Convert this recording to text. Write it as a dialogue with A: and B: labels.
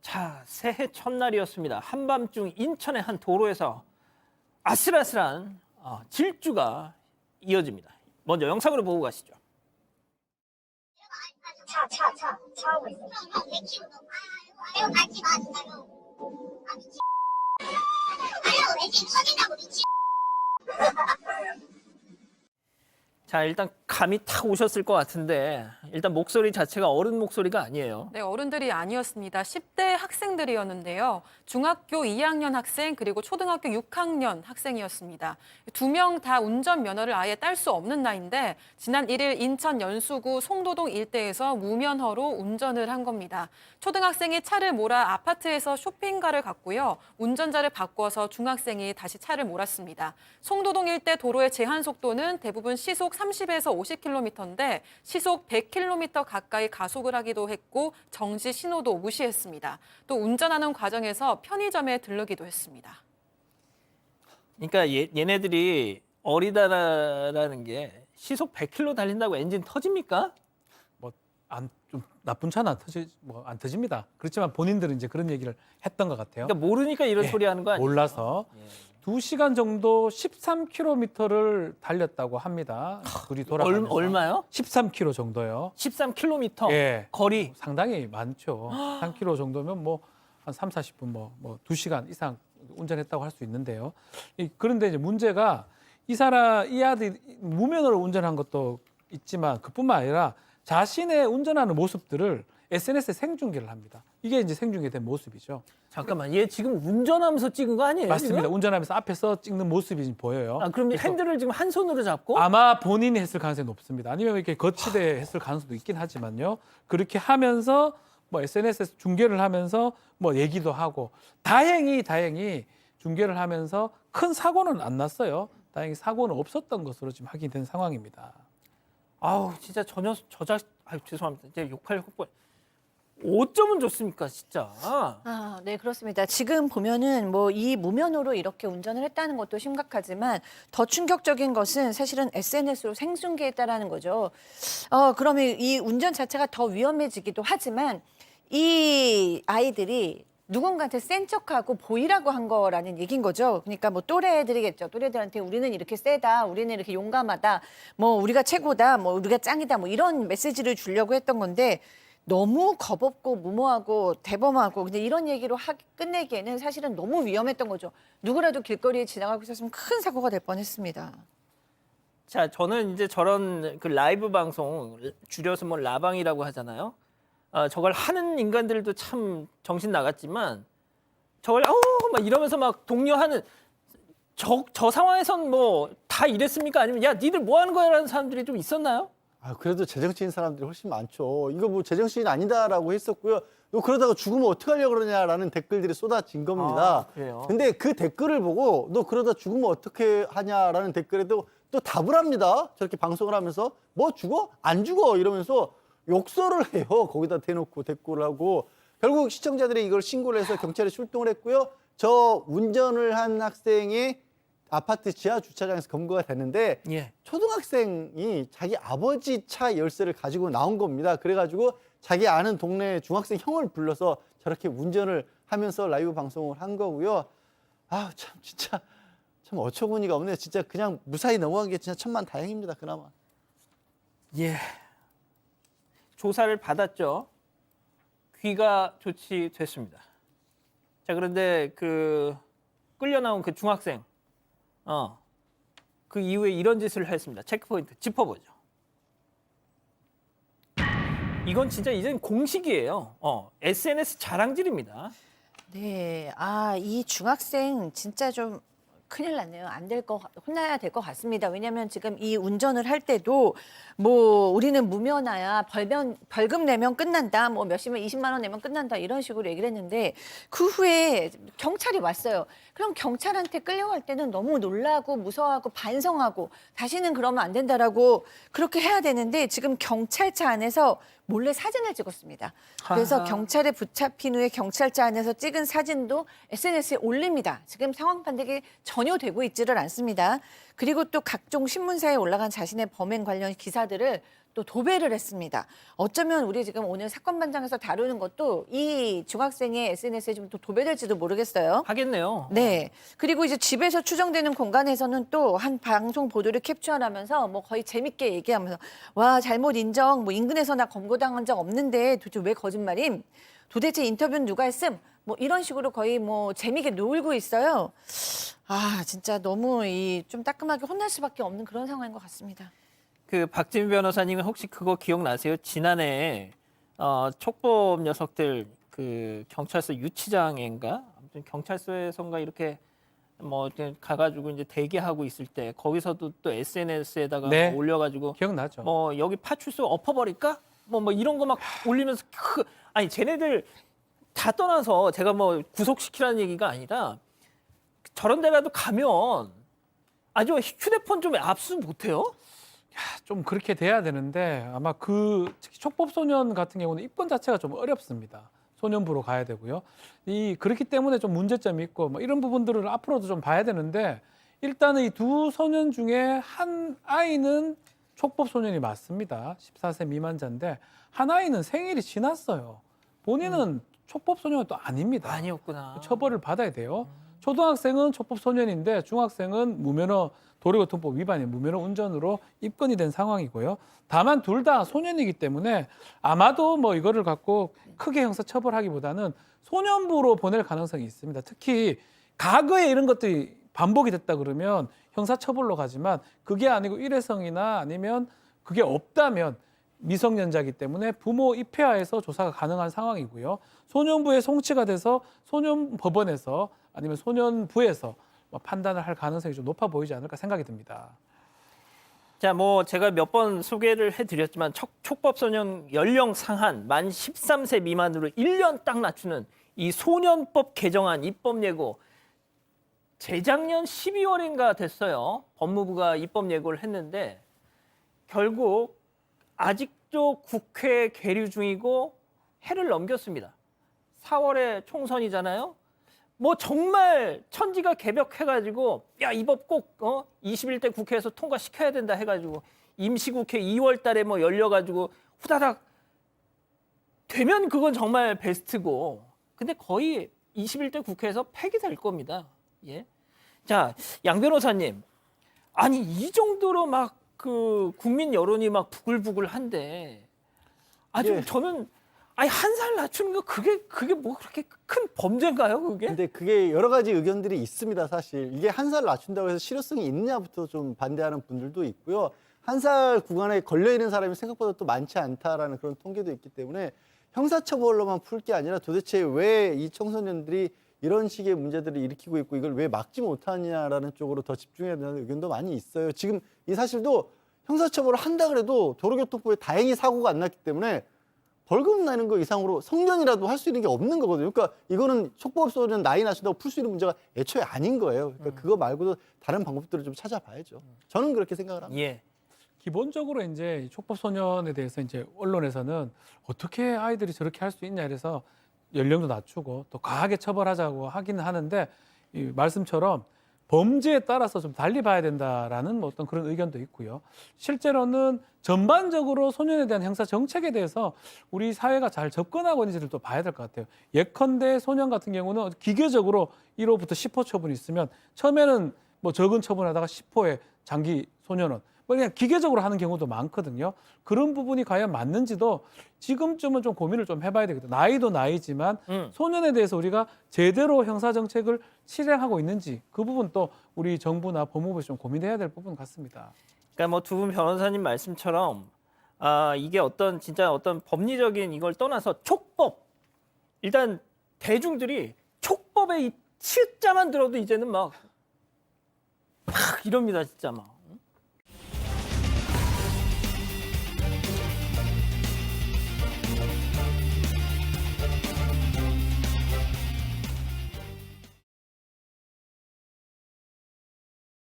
A: 자, 새해 첫날이었습니다. 한밤중 인천의 한 도로에서 아슬아슬한 질주가 이어집니다. 먼저 영상으로 보고 가시죠.
B: 차 오고 있어. 내가 밟지 마, 진짜로. 아, 미친. 아니라고, 내 지금 터진다고, 미친.
A: 자, 일단 감이 탁 오셨을 것 같은데 일단 목소리 자체가 어른 목소리가 아니에요.
C: 네, 어른들이 아니었습니다. 10대 학생들이었는데요. 중학교 2학년 학생 그리고 초등학교 6학년 학생이었습니다. 두 명 다 운전면허를 아예 딸 수 없는 나이인데 지난 1일 인천 연수구 송도동 일대에서 무면허로 운전을 한 겁니다. 초등학생이 차를 몰아 아파트에서 쇼핑가를 갔고요. 운전자를 바꿔서 중학생이 다시 차를 몰았습니다. 송도동 일대 도로의 제한 속도는 대부분 시속 30에서 50km인데 시속 100km 가까이 가속을 하기도 했고 정지 신호도 무시했습니다. 또 운전하는 과정에서 편의점에 들르기도 했습니다.
A: 그러니까 얘네들이 어리다라는 게 시속 100km 달린다고 엔진 터집니까?
D: 좀 나쁜 차는 안 터집니다. 그렇지만 본인들은 이제 그런 얘기를 했던 것 같아요.
A: 그러니까 모르니까 이런
D: 예,
A: 소리 하는 거 아니에요?
D: 몰라서 2시간 정도 13km를 달렸다고 합니다. 둘이 돌아가면서.
A: 얼마요?
D: 13km 정도요.
A: 13km
D: 예.
A: 거리.
D: 상당히 많죠. 3km 정도면 뭐 한 3, 40분 뭐 2시간 이상 운전했다고 할 수 있는데요. 그런데 이제 문제가 이 아들이 무면허로 운전한 것도 있지만 그뿐만 아니라 자신의 운전하는 모습들을 SNS에 생중계를 합니다. 이게 이제 생중계된 모습이죠.
A: 잠깐만, 얘 지금 운전하면서 찍은 거 아니에요?
D: 맞습니다.
A: 지금?
D: 운전하면서 앞에서 찍는 모습이 보여요.
A: 그럼
D: 그래서
A: 핸들을 지금 한 손으로 잡고?
D: 아마 본인이 했을 가능성이 높습니다. 아니면 이렇게 거치대 했을 가능성도 있긴 하지만요. 그렇게 하면서 뭐 SNS에서 중계를 하면서 뭐 얘기도 하고 다행히 중계를 하면서 큰 사고는 안 났어요. 다행히 사고는 없었던 것으로 지금 확인된 상황입니다.
A: 아우, 진짜 죄송합니다. 이제 욕할 뻔. 어쩌면 좋습니까, 진짜.
E: 네, 그렇습니다. 지금 보면은 뭐 이 무면허로 이렇게 운전을 했다는 것도 심각하지만 더 충격적인 것은 사실은 SNS로 생중계했다라는 거죠. 그러면 이 운전 자체가 더 위험해지기도 하지만 이 아이들이 누군가한테 센 척하고 보이라고 한 거라는 얘기인 거죠. 그러니까 뭐 또래들이겠죠. 또래들한테 우리는 이렇게 세다, 우리는 이렇게 용감하다, 뭐 우리가 최고다, 뭐 우리가 짱이다, 뭐 이런 메시지를 주려고 했던 건데 너무 겁없고 무모하고 대범하고 근데 이런 얘기로 끝내기에는 사실은 너무 위험했던 거죠. 누구라도 길거리에 지나가고 있었으면 큰 사고가 될 뻔했습니다.
A: 자, 저는 이제 저런 그 라이브 방송 줄여서 뭐 라방이라고 하잖아요. 저걸 하는 인간들도 참 정신 나갔지만 저걸 막 이러면서 막 독려하는 저 상황에선 뭐 다 이랬습니까? 아니면 야, 니들 뭐 하는 거야라는 사람들이 좀 있었나요?
F: 그래도 제정신인 사람들이 훨씬 많죠. 이거 뭐 제정신이 아니다라고 했었고요. 너 그러다가 죽으면 어떡하려고 그러냐라는 댓글들이 쏟아진 겁니다.
A: 그래요?
F: 근데 그 댓글을 보고 너 그러다 죽으면 어떻게 하냐라는 댓글에도 또 답을 합니다. 저렇게 방송을 하면서 뭐 죽어? 안 죽어 이러면서 욕설을 해요. 거기다 대놓고 댓글을 하고 결국 시청자들이 이걸 신고를 해서 경찰에 출동을 했고요. 저 운전을 한 학생이 아파트 지하 주차장에서 검거가 됐는데
A: 예.
F: 초등학생이 자기 아버지 차 열쇠를 가지고 나온 겁니다. 그래가지고 자기 아는 동네 중학생 형을 불러서 저렇게 운전을 하면서 라이브 방송을 한 거고요. 참 진짜 참 어처구니가 없네요. 진짜 그냥 무사히 넘어간 게 진짜 천만다행입니다. 그나마.
A: 예. 조사를 받았죠. 귀가 조치됐습니다. 자, 그런데 그 끌려 나온 그 중학생 그 이후에 이런 짓을 했습니다. 체크포인트 짚어보죠. 이건 진짜 이젠 공식이에요. SNS 자랑질입니다.
E: 네, 이 중학생 진짜 좀 큰일 났네요. 혼나야 될 것 같습니다. 왜냐하면 지금 이 운전을 할 때도 뭐 우리는 무면허야, 벌금 내면 끝난다, 뭐 몇십만, 20만 원 내면 끝난다 이런 식으로 얘기를 했는데 그 후에 경찰이 왔어요. 그럼 경찰한테 끌려갈 때는 너무 놀라고 무서워하고 반성하고 다시는 그러면 안 된다라고 그렇게 해야 되는데 지금 경찰차 안에서 몰래 사진을 찍었습니다. 그래서
A: 아하.
E: 경찰에 붙잡힌 후에 경찰차 안에서 찍은 사진도 SNS에 올립니다. 지금 상황 판단이 전혀 되고 있지를 않습니다. 그리고 또 각종 신문사에 올라간 자신의 범행 관련 기사들을 또 도배를 했습니다. 어쩌면 우리 지금 오늘 사건 반장에서 다루는 것도 이 중학생의 SNS에 좀 또 도배될지도 모르겠어요.
A: 하겠네요.
E: 네. 그리고 이제 집에서 추정되는 공간에서는 또 한 방송 보도를 캡처하면서 뭐 거의 재밌게 얘기하면서 와, 잘못 인정. 뭐 인근에서 나 검거당한 적 없는데 도대체 왜 거짓말임? 도대체 인터뷰는 누가 했음? 뭐 이런 식으로 거의 뭐 재미있게 놀고 있어요. 아, 진짜 너무 이 좀 따끔하게 혼날 수밖에 없는 그런 상황인 것 같습니다.
A: 그 박지민 변호사님은 혹시 그거 기억나세요? 지난해 촉법 녀석들 그 경찰서 유치장인가 아무튼 경찰서에선가 이렇게 뭐 이렇게 가가지고 이제 대기하고 있을 때 거기서도 또 SNS에다가
D: 네.
A: 올려가지고
D: 기억나죠?
A: 뭐 여기 파출소 엎어버릴까? 뭐 이런 거 막 올리면서 아니 쟤네들 다 떠나서 제가 뭐 구속시키라는 얘기가 아니라 저런 데라도 가면 아주 휴대폰 좀 압수 못해요?
D: 좀 그렇게 돼야 되는데 아마 그 특히 촉법소년 같은 경우는 입건 자체가 좀 어렵습니다. 소년부로 가야 되고요. 그렇기 때문에 좀 문제점이 있고 뭐 이런 부분들을 앞으로도 좀 봐야 되는데 일단은 이 두 소년 중에 한 아이는 촉법소년이 맞습니다. 14세 미만자인데 한 아이는 생일이 지났어요. 본인은 촉법소년은 또 아닙니다.
A: 아니었구나.
D: 처벌을 받아야 돼요. 초등학생은 촉법소년인데 중학생은 무면허 도로교통법 위반인 무면허 운전으로 입건이 된 상황이고요. 다만 둘 다 소년이기 때문에 아마도 뭐 이거를 갖고 크게 형사 처벌하기보다는 소년부로 보낼 가능성이 있습니다. 특히 과거에 이런 것들이 반복이 됐다 그러면 형사 처벌로 가지만 그게 아니고 일회성이나 아니면 그게 없다면 미성년자이기 때문에 부모 입회하에서 조사가 가능한 상황이고요. 소년부에 송치가 돼서 소년법원에서 아니면 소년부에서 판단을 할 가능성이 좀 높아 보이지 않을까 생각이 듭니다.
A: 자, 뭐 제가 몇 번 소개를 해드렸지만 촉법소년 연령 상한 만 13세 미만으로 1년 딱 낮추는 이 소년법 개정안 입법 예고 재작년 12월인가 됐어요. 법무부가 입법 예고를 했는데 결국 아직도 국회 계류 중이고 해를 넘겼습니다. 4월에 총선이잖아요. 뭐 정말 천지가 개벽해가지고 야, 이 법 꼭 21대 국회에서 통과시켜야 된다 해가지고 임시국회 2월 달에 뭐 열려가지고 후다닥 되면 그건 정말 베스트고 근데 거의 21대 국회에서 폐기될 겁니다. 예. 자, 양 변호사님. 아니 이 정도로 막 그 국민 여론이 막 부글부글한데 아주
F: 예.
A: 저는 아니 한 살 낮추는 거 그게 뭐 그렇게 큰 범죄인가요, 그게?
F: 근데 그게 여러 가지 의견들이 있습니다, 사실. 이게 한 살 낮춘다고 해서 실효성이 있느냐부터 좀 반대하는 분들도 있고요. 한 살 구간에 걸려 있는 사람이 생각보다 또 많지 않다라는 그런 통계도 있기 때문에 형사처벌로만 풀 게 아니라 도대체 왜 이 청소년들이 이런 식의 문제들을 일으키고 있고 이걸 왜 막지 못하냐라는 쪽으로 더 집중해야 되는 의견도 많이 있어요. 지금 이 사실도 형사처벌을 한다 그래도 도로교통법에 다행히 사고가 안 났기 때문에 벌금 내는 거 이상으로 성년이라도 할 수 있는 게 없는 거거든요. 그러니까 이거는 촉법소년 나이 낮춘다고 풀 수 있는 문제가 애초에 아닌 거예요. 그러니까 그거 말고도 다른 방법들을 좀 찾아봐야죠. 저는 그렇게 생각을 합니다.
A: 예.
D: 기본적으로 이제 촉법소년에 대해서 이제 언론에서는 어떻게 아이들이 저렇게 할 수 있냐 이래서 연령도 낮추고 또 과하게 처벌하자고 하기는 하는데 이 말씀처럼 범죄에 따라서 좀 달리 봐야 된다라는 뭐 어떤 그런 의견도 있고요. 실제로는 전반적으로 소년에 대한 형사 정책에 대해서 우리 사회가 잘 접근하고 있는지를 또 봐야 될 것 같아요. 예컨대 소년 같은 경우는 기계적으로 1호부터 10호 처분이 있으면 처음에는 뭐 적은 처분하다가 10호에 장기 소년원 뭐 그냥 기계적으로 하는 경우도 많거든요. 그런 부분이 과연 맞는지도 지금쯤은 좀 고민을 좀 해봐야 되거든요. 나이도 나이지만 소년에 대해서 우리가 제대로 형사 정책을 실행하고 있는지 그 부분 또 우리 정부나 법무부에서 좀 고민해야 될 부분 같습니다.
A: 그러니까 뭐 두 분 변호사님 말씀처럼 이게 진짜 어떤 법리적인 이걸 떠나서 촉법 일단 대중들이 촉법의 이 치자만 들어도 이제는 막 이럽니다 진짜 막.